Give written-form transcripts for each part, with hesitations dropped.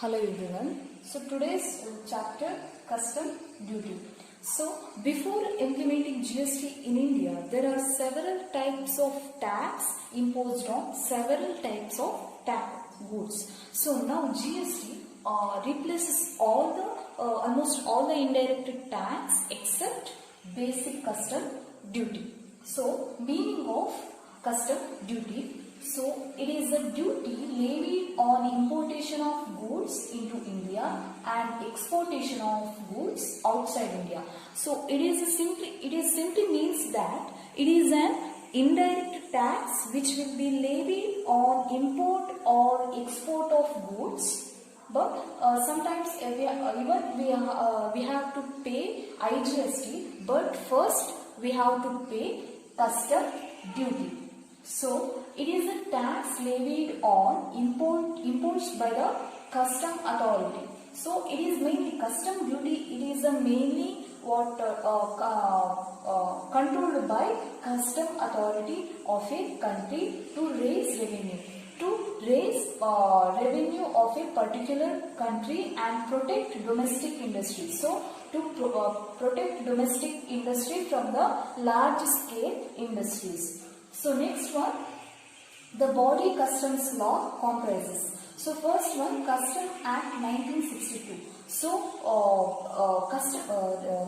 Hello everyone. So today's chapter custom duty. So before implementing GST in India, there are several types of tax imposed on several types of tax goods. So now GST replaces all the almost all the indirect tax except basic custom duty. So meaning of custom duty. So it is a duty levied on importation of goods into India and exportation of goods outside India. So it simply means that it is an indirect tax which will be levied on import or export of goods. But sometimes we have to pay IGST, but first we have to pay custom duty. So it is a tax levied on imports by the custom authority. So it is mainly custom duty. It is a mainly what controlled by custom authority of a country to raise revenue. To raise revenue of a particular country and protect domestic industry. So to protect domestic industry from the large scale industries. So next one, the body customs law comprises. So first one, Custom Act 1962. So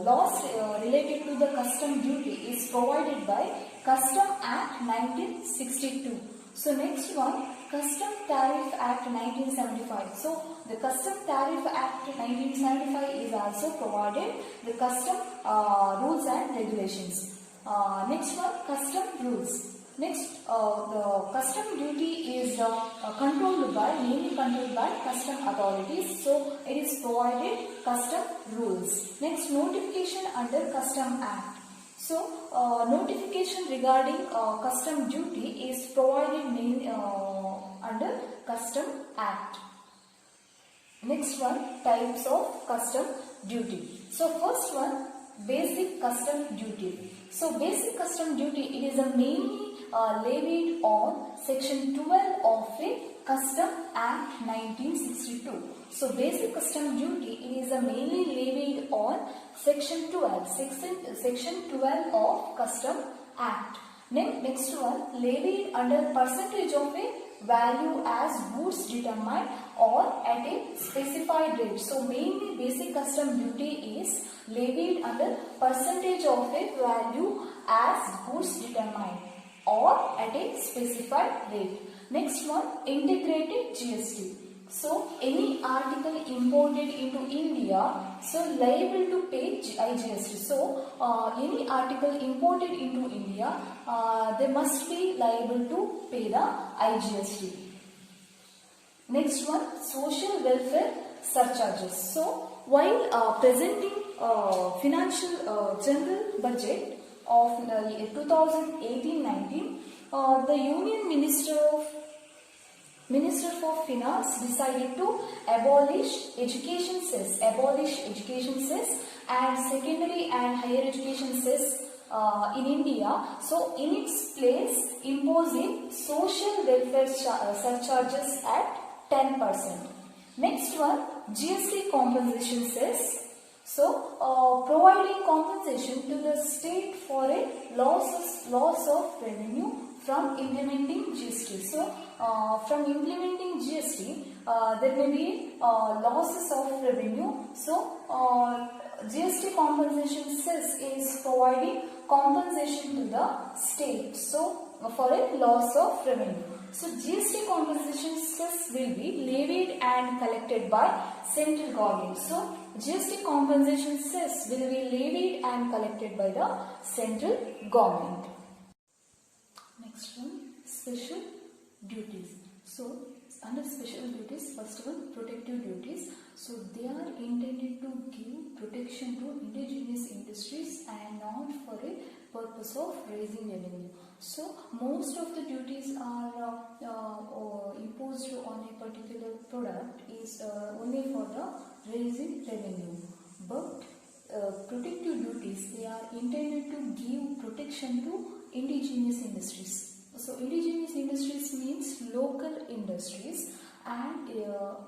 laws related to the custom duty is provided by Custom Act 1962. So next one, Custom Tariff Act 1975. So the Custom Tariff Act 1975 is also provided the custom rules and regulations. Next one, custom rules. Next, the custom duty is mainly controlled by custom authorities. So it is provided custom rules. Next, notification under Custom Act. So notification regarding custom duty is provided mainly under Custom Act. Next one, types of custom duty. So first one, basic custom duty. So basic custom duty, it is a mainly levied on section 12 of a Custom Act 1962. So basic custom duty, it is a mainly levied on section 12 of Custom Act. Next one, levied under percentage of a value as goods determined or at a specified rate. So mainly basic custom duty is levied under percentage of a value as goods determined or at a specified rate. Next one, integrated GST. So any article imported into India, so liable to pay IGST. So any article imported into India, they must be liable to pay the IGST. Next one, social welfare surcharges. So while presenting financial general budget of 2018-19, the Union Minister for Finance decided to abolish education cess and secondary and higher education cess in India. So in its place, imposing social welfare surcharges at 10%. Next one, GST compensation cess. So providing compensation to the state for a loss of revenue from implementing GST. So from implementing GST, there may be losses of revenue. So GST compensation cess is providing compensation to the state. So for a loss of revenue. So GST compensation cess will be levied and collected by central government. So GST compensation cess will be levied and collected by the central government. Next one, special duties. So under special duties, first one, protective duties. So they are intended to give protection to indigenous industries and not for a purpose of raising revenue. So most of the duties are imposed on a particular product is only for the raising revenue. But protective duties, they are intended to give protection to indigenous industries. So indigenous industries means local industries and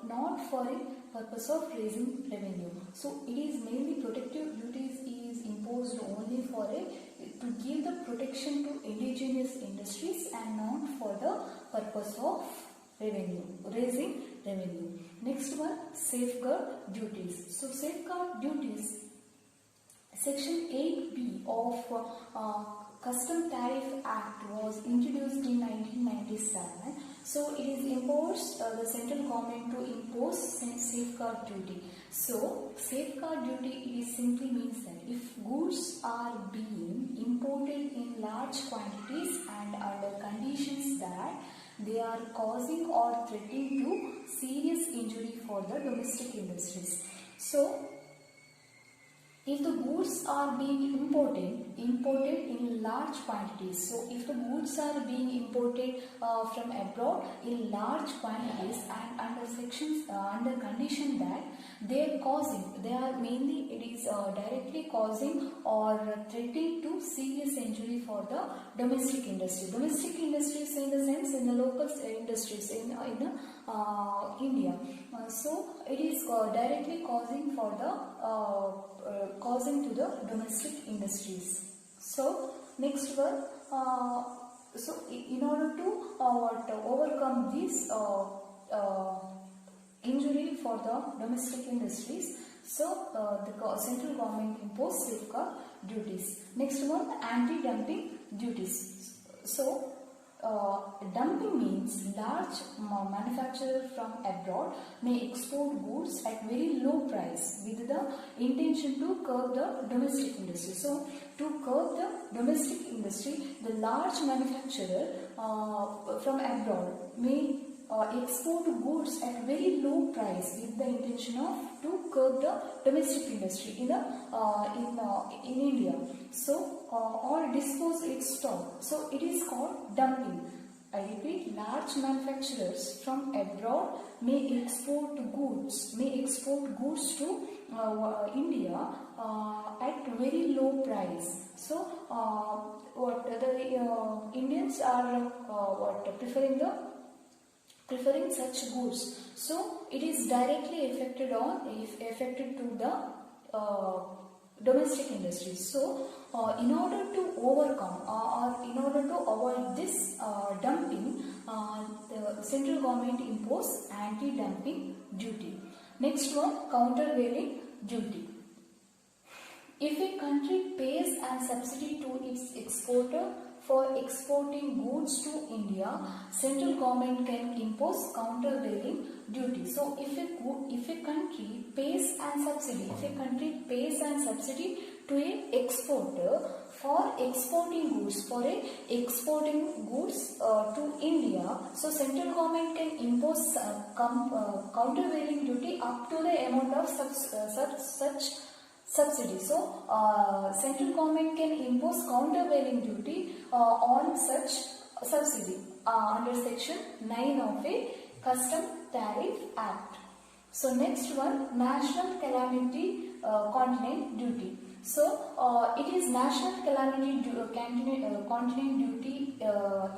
not for a purpose of raising revenue. So it is mainly protective duties is imposed only for to give the protection to indigenous industries and not for the purpose of revenue, raising revenue. Next one, safeguard duties. So safeguard duties, Section 8B of Custom Tariff Act was introduced in 1997. So it is imposed, the central government to impose safeguard duty. So safeguard duty, it simply means that if goods are being imported in large quantities and under conditions that they are causing or threatening to serious injury for the domestic industries. So if the goods are being imported in large quantities, so if the goods are being imported from abroad in large quantities and under sections under condition that they are mainly, it is directly causing or threatening to serious injury for the domestic industry. Domestic industries in the sense in the local industries in India. So it is directly causing for the causing to the domestic industries. So next one, so in order to overcome this injury for the domestic industries, so the central government imposed safeguard duties. Next one, anti-dumping duties. So dumping means large manufacturer from abroad may export goods at very low price with the intention to curb the domestic industry. So to curb the domestic industry, the large manufacturer from abroad may export goods at very low price with the intention of to curb the domestic industry in India. So or dispose its stock. So it is called dumping. I repeat, large manufacturers from abroad may export goods to India at very low price. So what the Indians are preferring such goods. So it is directly affected to the domestic industry. So in order to overcome or in order to avoid this dumping, the central government imposed anti-dumping duty. Next one, countervailing duty. If a country pays a subsidy to its exporter for exporting goods to India, central government can impose countervailing duty. So if a country pays a subsidy to a exporter for exporting goods to India, so central government can impose countervailing duty up to the amount of such subsidy. So central government can impose countervailing duty on such subsidy under section 9 of a Custom Tariff Act. So next one, national calamity continent duty. So it is national calamity continent duty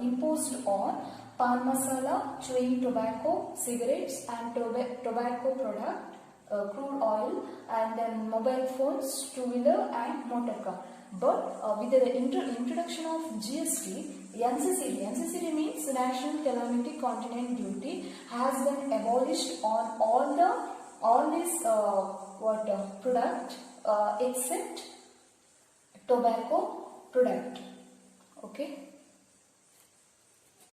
imposed on pan masala, chewing tobacco, cigarettes and tobacco product, crude oil, and then mobile phones, two-wheeler and motor car. But with the introduction of GST, NCCD means National Calamity Continent Duty, has been abolished on all these product except tobacco product. Okay.